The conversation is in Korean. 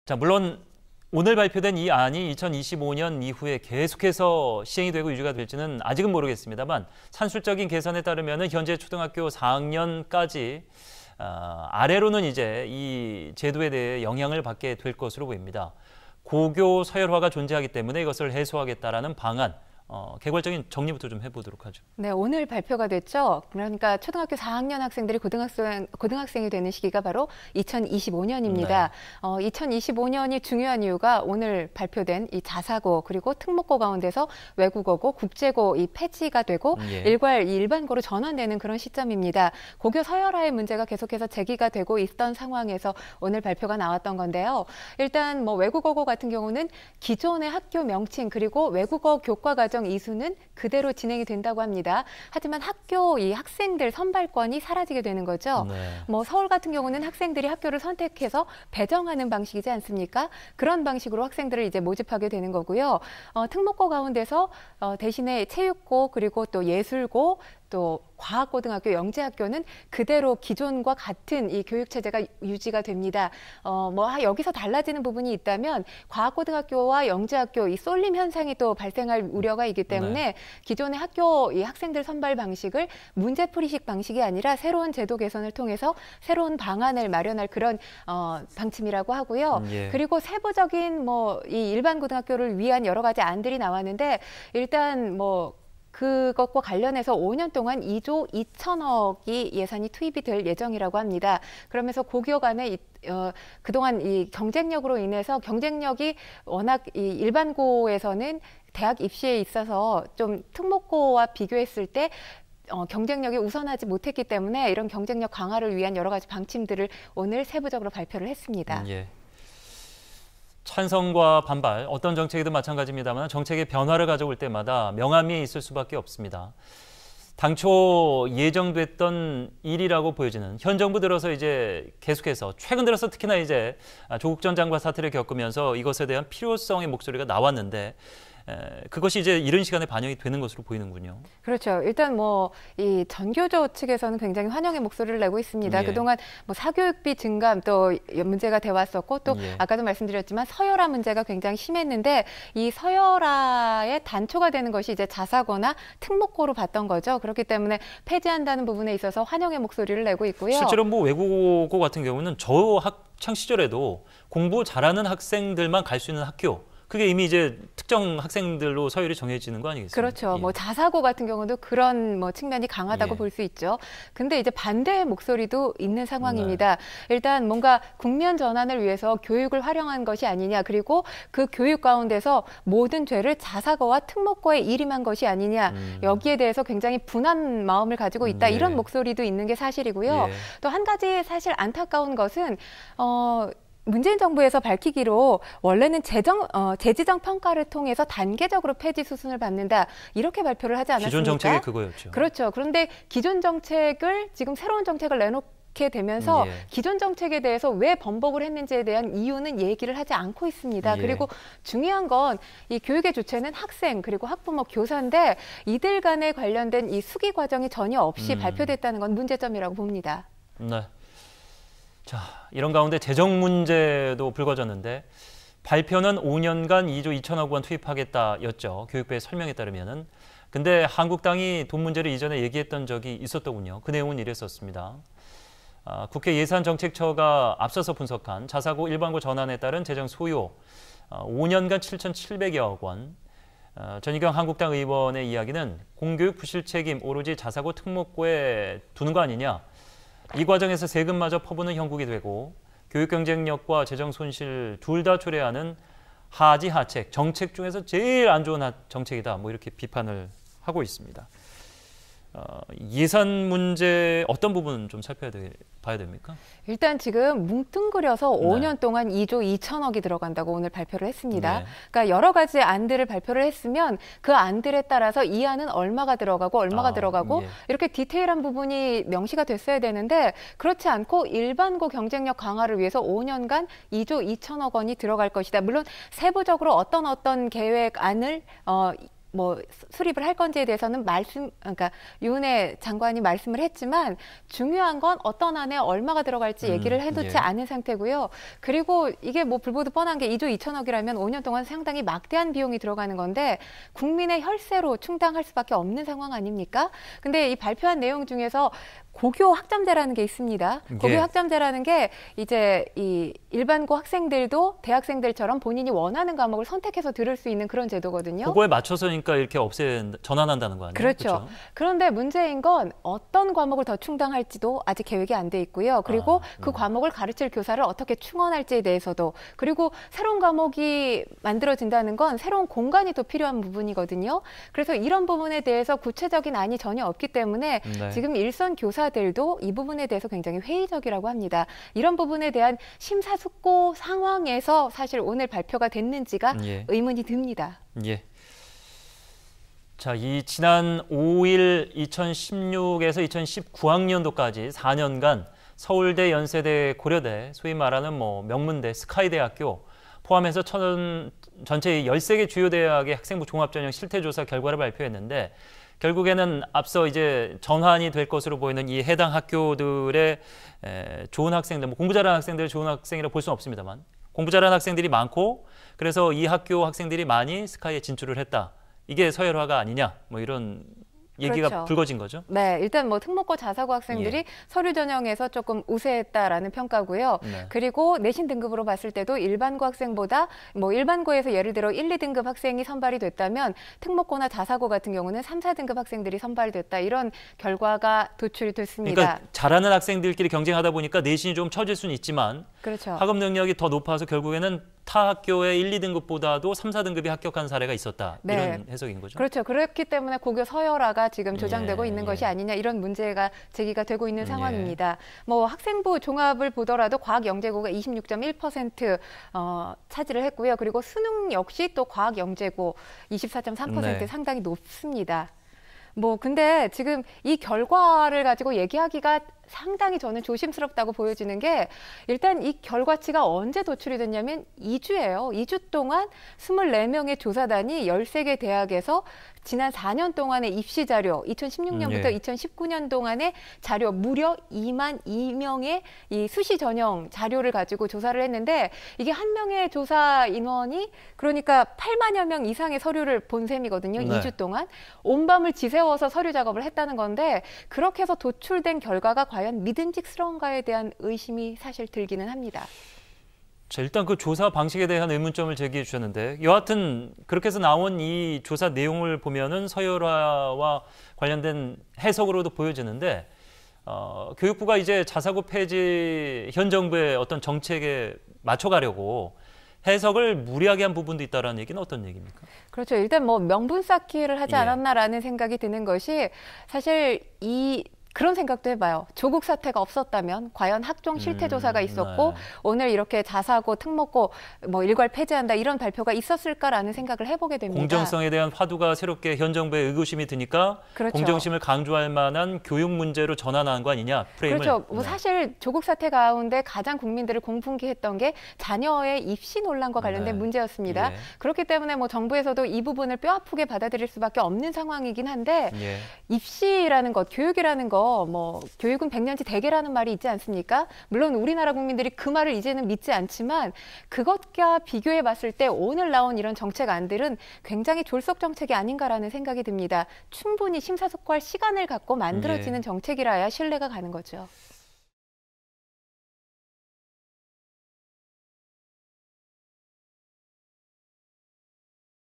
자, 물론 오늘 발표된 이 안이 2025년 이후에 계속해서 시행이 되고 유지가 될지는 아직은 모르겠습니다만 산술적인 계산에 따르면 현재 초등학교 4학년까지 아래로는 이제 이 제도에 대해 영향을 받게 될 것으로 보입니다. 고교 서열화가 존재하기 때문에 이것을 해소하겠다라는 방안, 개괄적인 정리부터 좀 해보도록 하죠. 네, 오늘 발표가 됐죠. 그러니까 초등학교 4학년 학생들이 고등학생이 되는 시기가 바로 2025년입니다. 네. 2025년이 중요한 이유가 오늘 발표된 이 자사고 그리고 특목고 가운데서 외국어고, 국제고 이 폐지가 되고 일반고로 전환되는 그런 시점입니다. 고교 서열화의 문제가 계속해서 제기가 되고 있던 상황에서 오늘 발표가 나왔던 건데요. 일단 뭐 외국어고 같은 경우는 기존의 학교 명칭 그리고 외국어 교과 과정 이수는 그대로 진행이 된다고 합니다. 하지만 학교 이 학생들 선발권이 사라지게 되는 거죠. 뭐 서울 같은 경우는 학생들이 학교를 선택해서 배정하는 방식이지 않습니까? 그런 방식으로 학생들을 이제 모집하게 되는 거고요. 특목고 가운데서 대신에 체육고 그리고 또 예술고 또 과학고등학교, 영재학교는 그대로 기존과 같은 이 교육체제가 유지가 됩니다. 여기서 달라지는 부분이 있다면 과학고등학교와 영재학교 이 쏠림 현상이 또 발생할 우려가 있기 때문에 기존의 학교 이 학생들 선발 방식을 문제풀이식 방식이 아니라 새로운 제도 개선을 통해서 새로운 방안을 마련할 그런 방침이라고 하고요. 그리고 세부적인 이 일반 고등학교를 위한 여러 가지 안들이 나왔는데 일단 그것과 관련해서 5년 동안 2조 2천억이 예산이 투입이 될 예정이라고 합니다. 그러면서 고교 간에 그동안 이 경쟁력으로 인해서 경쟁력이 워낙 이 일반고에서는 대학 입시에 있어서 좀 특목고와 비교했을 때 경쟁력이 우선하지 못했기 때문에 이런 경쟁력 강화를 위한 여러 가지 방침들을 오늘 세부적으로 발표를 했습니다. 찬성과 반발, 어떤 정책이든 마찬가지입니다만 정책의 변화를 가져올 때마다 명암이 있을 수밖에 없습니다. 당초 예정됐던 일이라고 보여지는 현 정부 들어서 이제 계속해서 최근 들어서 특히나 이제 조국 전 장관 사태를 겪으면서 이것에 대한 필요성의 목소리가 나왔는데 그것이 이제 이른 시간에 반영이 되는 것으로 보이는군요. 그렇죠. 일단 이 전교조 측에서는 굉장히 환영의 목소리를 내고 있습니다. 그동안 사교육비 증감 또 문제가 돼 왔었고 또 아까도 말씀드렸지만 서열화 문제가 굉장히 심했는데 이 서열화의 단초가 되는 것이 이제 자사고나 특목고로 봤던 거죠. 그렇기 때문에 폐지한다는 부분에 있어서 환영의 목소리를 내고 있고요. 실제로 외국어 같은 경우는 저 학창 시절에도 공부 잘하는 학생들만 갈 수 있는 학교, 그게 이미 이제 특정 학생들로 서열이 정해지는 거 아니겠습니까? 그렇죠. 자사고 같은 경우도 그런 측면이 강하다고 볼 수 있죠. 근데 이제 반대의 목소리도 있는 상황입니다. 일단 뭔가 국면 전환을 위해서 교육을 활용한 것이 아니냐, 그리고 그 교육 가운데서 모든 죄를 자사고와 특목고에 일임한 것이 아니냐, 여기에 대해서 굉장히 분한 마음을 가지고 있다. 이런 목소리도 있는 게 사실이고요. 또 한 가지 사실 안타까운 것은 문재인 정부에서 밝히기로 원래는 재지정 평가를 통해서 단계적으로 폐지 수순을 밟는다 이렇게 발표를 하지 않았습니까? 기존 정책이 그거였죠. 그렇죠. 그런데 기존 정책을 지금 새로운 정책을 내놓게 되면서 기존 정책에 대해서 왜 번복을 했는지에 대한 이유는 얘기를 하지 않고 있습니다. 그리고 중요한 건 이 교육의 주체는 학생 그리고 학부모, 교사인데 이들 간에 관련된 이 수기 과정이 전혀 없이 발표됐다는 건 문제점이라고 봅니다. 네. 자, 이런 가운데 재정 문제도 불거졌는데 발표는 5년간 2조 2천억 원 투입하겠다였죠. 교육부의 설명에 따르면은. 근데 한국당이 돈 문제를 이전에 얘기했던 적이 있었더군요. 그 내용은 이랬었습니다. 국회 예산정책처가 앞서서 분석한 자사고 일반고 전환에 따른 재정 소요 5년간 7,700여억 원. 전희경 한국당 의원의 이야기는 공교육 부실 책임 오로지 자사고 특목고에 두는 거 아니냐. 이 과정에서 세금마저 퍼부는 형국이 되고 교육 경쟁력과 재정 손실 둘 다 초래하는 하지하책, 정책 중에서 제일 안 좋은 정책이다. 이렇게 비판을 하고 있습니다. 예산 문제 어떤 부분 좀 봐야 됩니까? 일단 지금 뭉뚱그려서 5년 동안 2조 2천억이 들어간다고 오늘 발표를 했습니다. 그러니까 여러 가지 안들을 발표를 했으면 그 안들에 따라서 이 안은 얼마가 들어가고 이렇게 디테일한 부분이 명시가 됐어야 되는데 그렇지 않고 일반고 경쟁력 강화를 위해서 5년간 2조 2천억 원이 들어갈 것이다. 물론 세부적으로 어떤 계획안을 뭐 수립을 할 건지에 대해서는 그러니까 유은혜 장관이 말씀을 했지만 중요한 건 어떤 안에 얼마가 들어갈지 얘기를 해놓지 예. 않은 상태고요. 그리고 이게 뭐 불보듯 뻔한 게 2조 2천억이라면 5년 동안 상당히 막대한 비용이 들어가는 건데 국민의 혈세로 충당할 수밖에 없는 상황 아닙니까? 근데 이 발표한 내용 중에서 고교 학점제라는 게 있습니다. 고교 예. 학점제라는 게 이제 이 일반고 학생들도 대학생들처럼 본인이 원하는 과목을 선택해서 들을 수 있는 그런 제도거든요. 그거에 맞춰서니까 이렇게 전환한다는 거 아니에요? 그렇죠. 그런데 문제인 건 어떤 과목을 더 충당할지도 아직 계획이 안 돼 있고요. 그리고 그 과목을 가르칠 교사를 어떻게 충원할지에 대해서도, 그리고 새로운 과목이 만들어진다는 건 새로운 공간이 또 필요한 부분이거든요. 그래서 이런 부분에 대해서 구체적인 안이 전혀 없기 때문에 네. 지금 일선 교사들도 이 부분에 대해서 굉장히 회의적이라고 합니다. 이런 부분에 대한 심사숙고 상황에서 사실 오늘 발표가 됐는지가 예. 의문이 듭니다. 예. 자, 이 지난 5일 2016에서 2019학년도까지 4년간 서울대, 연세대, 고려대, 소위 말하는 뭐 명문대, 스카이대학교 포함해서 전체 13개 주요 대학의 학생부 종합전형 실태조사 결과를 발표했는데, 결국에는 앞서 이제 전환이 될 것으로 보이는 이 해당 학교들의 좋은 학생들, 뭐 공부 잘하는 학생들을 좋은 학생이라고 볼 수는 없습니다만 공부 잘하는 학생들이 많고, 그래서 이 학교 학생들이 많이 스카이에 진출을 했다. 이게 서열화가 아니냐, 뭐 이런 얘기가 그렇죠. 불거진 거죠. 네, 일단 뭐 특목고 자사고 학생들이 예. 서류 전형에서 조금 우세했다라는 평가고요. 네. 그리고 내신 등급으로 봤을 때도 일반고 학생보다 뭐 일반고에서 예를 들어 1, 2등급 학생이 선발이 됐다면 특목고나 자사고 같은 경우는 3, 4등급 학생들이 선발됐다. 이런 결과가 도출이 됐습니다. 그러니까 잘하는 학생들끼리 경쟁하다 보니까 내신이 좀 처질 수는 있지만 그렇죠. 학업 능력이 더 높아서 결국에는 타 학교의 1, 2등급보다도 3, 4등급이 합격한 사례가 있었다. 네. 이런 해석인 거죠. 그렇죠. 그렇기 때문에 고교 서열화가 지금 조장되고 있는 것이 아니냐, 이런 문제가 제기가 되고 있는 상황입니다. 뭐 학생부 종합을 보더라도 과학영재고가 26.1% 차지를 했고요. 그리고 수능 역시 또 과학영재고 24.3% 상당히 높습니다. 뭐 근데 지금 이 결과를 가지고 얘기하기가 상당히 저는 조심스럽다고 보여지는 게, 일단 이 결과치가 언제 도출이 됐냐면 2주예요. 2주 동안 24명의 조사단이 13개 대학에서 지난 4년 동안의 입시 자료, 2016년부터 2019년 동안의 자료 무려 2만 2명의 이 수시 전형 자료를 가지고 조사를 했는데, 이게 한 명의 조사 인원이 그러니까 8만여 명 이상의 서류를 본 셈이거든요. 2주 동안 온 밤을 지새워서 서류 작업을 했다는 건데, 그렇게 해서 도출된 결과가 과연 믿음직스러운가에 대한 의심이 사실 들기는 합니다. 자, 일단 그 조사 방식에 대한 의문점을 제기해 주셨는데, 여하튼 그렇게 해서 나온 이 조사 내용을 보면은 서열화와 관련된 해석으로도 보여지는데, 교육부가 이제 자사고 폐지 현 정부의 어떤 정책에 맞춰가려고 해석을 무리하게 한 부분도 있다라는 얘기는 어떤 얘기입니까? 그렇죠. 일단 뭐 명분 쌓기를 하지 않았나라는 생각이 드는 것이, 사실 그런 생각도 해봐요. 조국 사태가 없었다면 과연 학종 실태 조사가 있었고 오늘 이렇게 자사고, 특목고 뭐 일괄 폐지한다 이런 발표가 있었을까라는 생각을 해보게 됩니다. 공정성에 대한 화두가 새롭게 현 정부의 의구심이 드니까 공정심을 강조할 만한 교육 문제로 전환한 거 아니냐, 프레임을. 그렇죠. 뭐 사실 조국 사태 가운데 가장 국민들을 공분케했던 게 자녀의 입시 논란과 관련된 문제였습니다. 그렇기 때문에 뭐 정부에서도 이 부분을 뼈아프게 받아들일 수밖에 없는 상황이긴 한데, 입시라는 것, 교육이라는 것, 뭐 교육은 백년지 대계라는 말이 있지 않습니까? 물론 우리나라 국민들이 그 말을 이제는 믿지 않지만, 그것과 비교해 봤을 때 오늘 나온 이런 정책안들은 굉장히 졸속 정책이 아닌가라는 생각이 듭니다. 충분히 심사숙고할 시간을 갖고 만들어지는 정책이라야 신뢰가 가는 거죠.